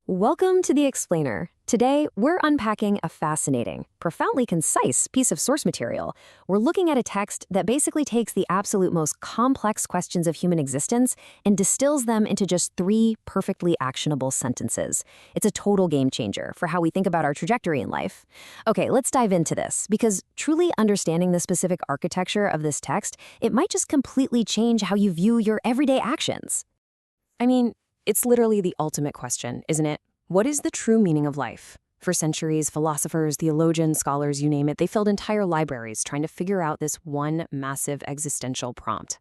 Welcome to The Explainer. Today, we're unpacking a fascinating, profoundly concise piece of source material. We're looking at a text that basically takes the absolute most complex questions of human existence and distills them into just 3 perfectly actionable sentences. It's a total game changer for how we think about our trajectory in life. Okay, let's dive into this, because truly understanding the specific architecture of this text, it might just completely change how you view your everyday actions. I mean, it's literally the ultimate question, isn't it? What is the true meaning of life? For centuries, philosophers, theologians, scholars, you name it, they filled entire libraries trying to figure out this one massive existential prompt.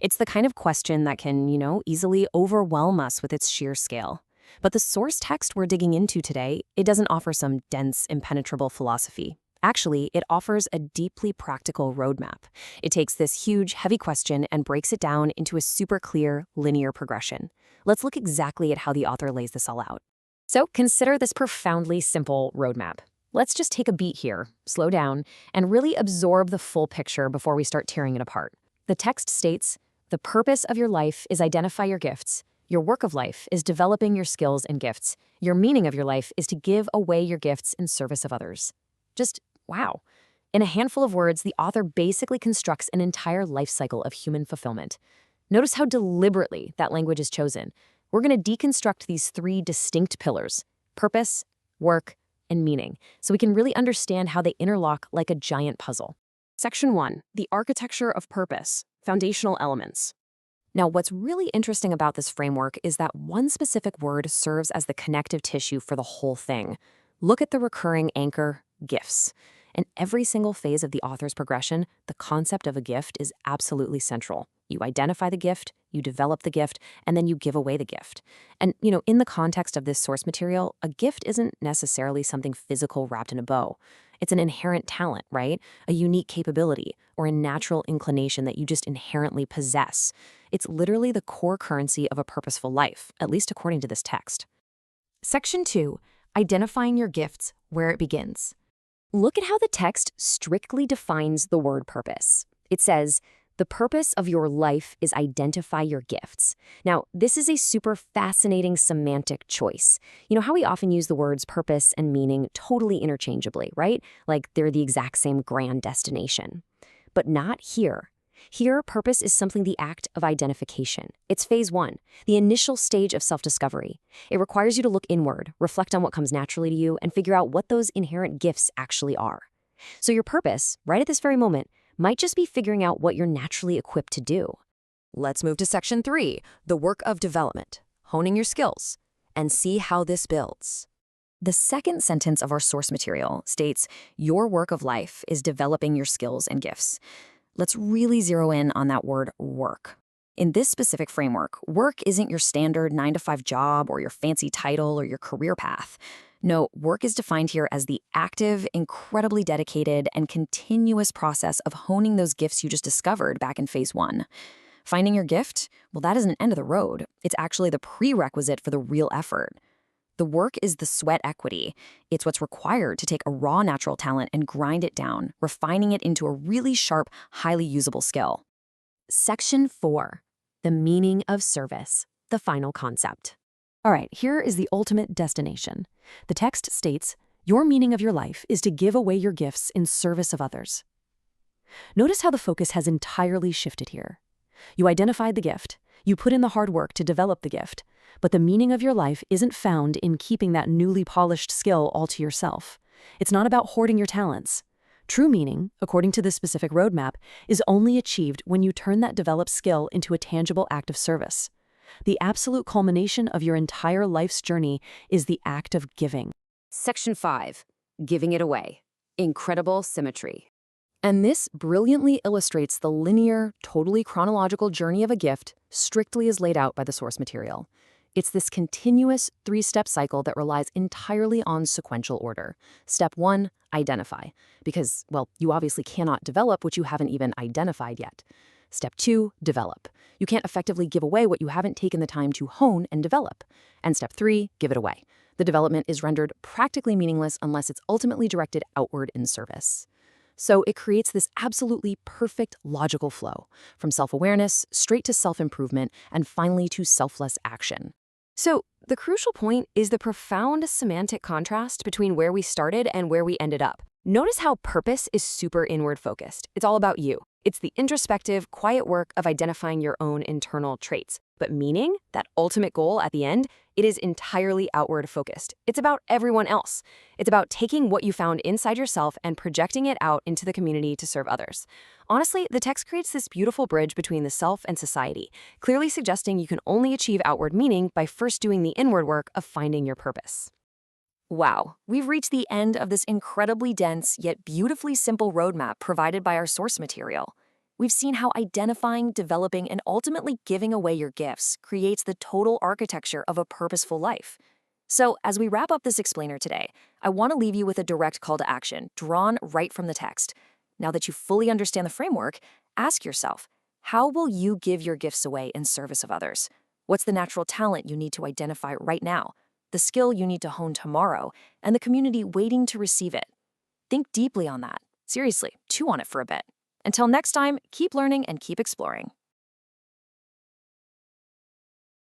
It's the kind of question that can, easily overwhelm us with its sheer scale. But the source text we're digging into today, it doesn't offer some dense, impenetrable philosophy. Actually, it offers a deeply practical roadmap. It takes this huge, heavy question and breaks it down into a super clear, linear progression. Let's look exactly at how the author lays this all out. So consider this profoundly simple roadmap. Let's just take a beat here, slow down, and really absorb the full picture before we start tearing it apart. The text states, the purpose of your life is identify your gifts. Your work of life is developing your skills and gifts. Your meaning of your life is to give away your gifts in service of others. Just wow. In a handful of words, the author basically constructs an entire life cycle of human fulfillment. Notice how deliberately that language is chosen. We're going to deconstruct these 3 distinct pillars: purpose, work, and meaning, so we can really understand how they interlock like a giant puzzle. Section 1, the architecture of purpose, foundational elements. Now, what's really interesting about this framework is that one specific word serves as the connective tissue for the whole thing. Look at the recurring anchor, gifts. In every single phase of the author's progression, the concept of a gift is absolutely central. You identify the gift, you develop the gift, and then you give away the gift. And, in the context of this source material, a gift isn't necessarily something physical wrapped in a bow. It's an inherent talent, right? A unique capability or a natural inclination that you just inherently possess. It's literally the core currency of a purposeful life, at least according to this text. Section 2, identifying your gifts, where it begins. Look at how the text strictly defines the word purpose. It says, the purpose of your life is identify your gifts. Now, this is a super fascinating semantic choice. You know how we often use the words purpose and meaning totally interchangeably, right? Like they're the exact same grand destination. But not here. Here, purpose is simply the act of identification. It's phase 1, the initial stage of self-discovery. It requires you to look inward, reflect on what comes naturally to you, and figure out what those inherent gifts actually are. So your purpose, right at this very moment, might just be figuring out what you're naturally equipped to do. Let's move to section 3, the work of development, honing your skills, and see how this builds. The second sentence of our source material states, your work of life is developing your skills and gifts. Let's really zero in on that word work. In this specific framework, work isn't your standard 9-to-5 job or your fancy title or your career path. No, work is defined here as the active, incredibly dedicated, and continuous process of honing those gifts you just discovered back in phase 1. Finding your gift? Well, that isn't an end of the road. It's actually the prerequisite for the real effort. The work is the sweat equity. It's what's required to take a raw natural talent and grind it down, refining it into a really sharp, highly usable skill. Section 4, the meaning of service, the final concept. All right, here is the ultimate destination. The text states, your meaning of your life is to give away your gifts in service of others. Notice how the focus has entirely shifted here. You identified the gift. You put in the hard work to develop the gift. But the meaning of your life isn't found in keeping that newly polished skill all to yourself. It's not about hoarding your talents. True meaning, according to this specific roadmap, is only achieved when you turn that developed skill into a tangible act of service. The absolute culmination of your entire life's journey is the act of giving. Section 5, giving it away. Incredible symmetry. And this brilliantly illustrates the linear, totally chronological journey of a gift strictly as laid out by the source material. It's this continuous 3-step cycle that relies entirely on sequential order. Step 1, identify. Because, well, you obviously cannot develop what you haven't even identified yet. Step 2, develop. You can't effectively give away what you haven't taken the time to hone and develop. And step 3, give it away. The development is rendered practically meaningless unless it's ultimately directed outward in service. So it creates this absolutely perfect logical flow, from self-awareness straight to self-improvement and finally to selfless action. So, the crucial point is the profound semantic contrast between where we started and where we ended up. Notice how purpose is super inward focused. It's all about you. It's the introspective, quiet work of identifying your own internal traits. But meaning, that ultimate goal at the end, it is entirely outward focused. It's about everyone else. It's about taking what you found inside yourself and projecting it out into the community to serve others. Honestly, the text creates this beautiful bridge between the self and society, clearly suggesting you can only achieve outward meaning by first doing the inward work of finding your purpose. Wow, we've reached the end of this incredibly dense yet beautifully simple roadmap provided by our source material. We've seen how identifying, developing, and ultimately giving away your gifts creates the total architecture of a purposeful life. So, as we wrap up this explainer today, I want to leave you with a direct call to action drawn right from the text. Now that you fully understand the framework, ask yourself, how will you give your gifts away in service of others? What's the natural talent you need to identify right now? The skill you need to hone tomorrow, and the community waiting to receive it? Think deeply on that. Seriously, chew on it for a bit. Until next time, keep learning and keep exploring.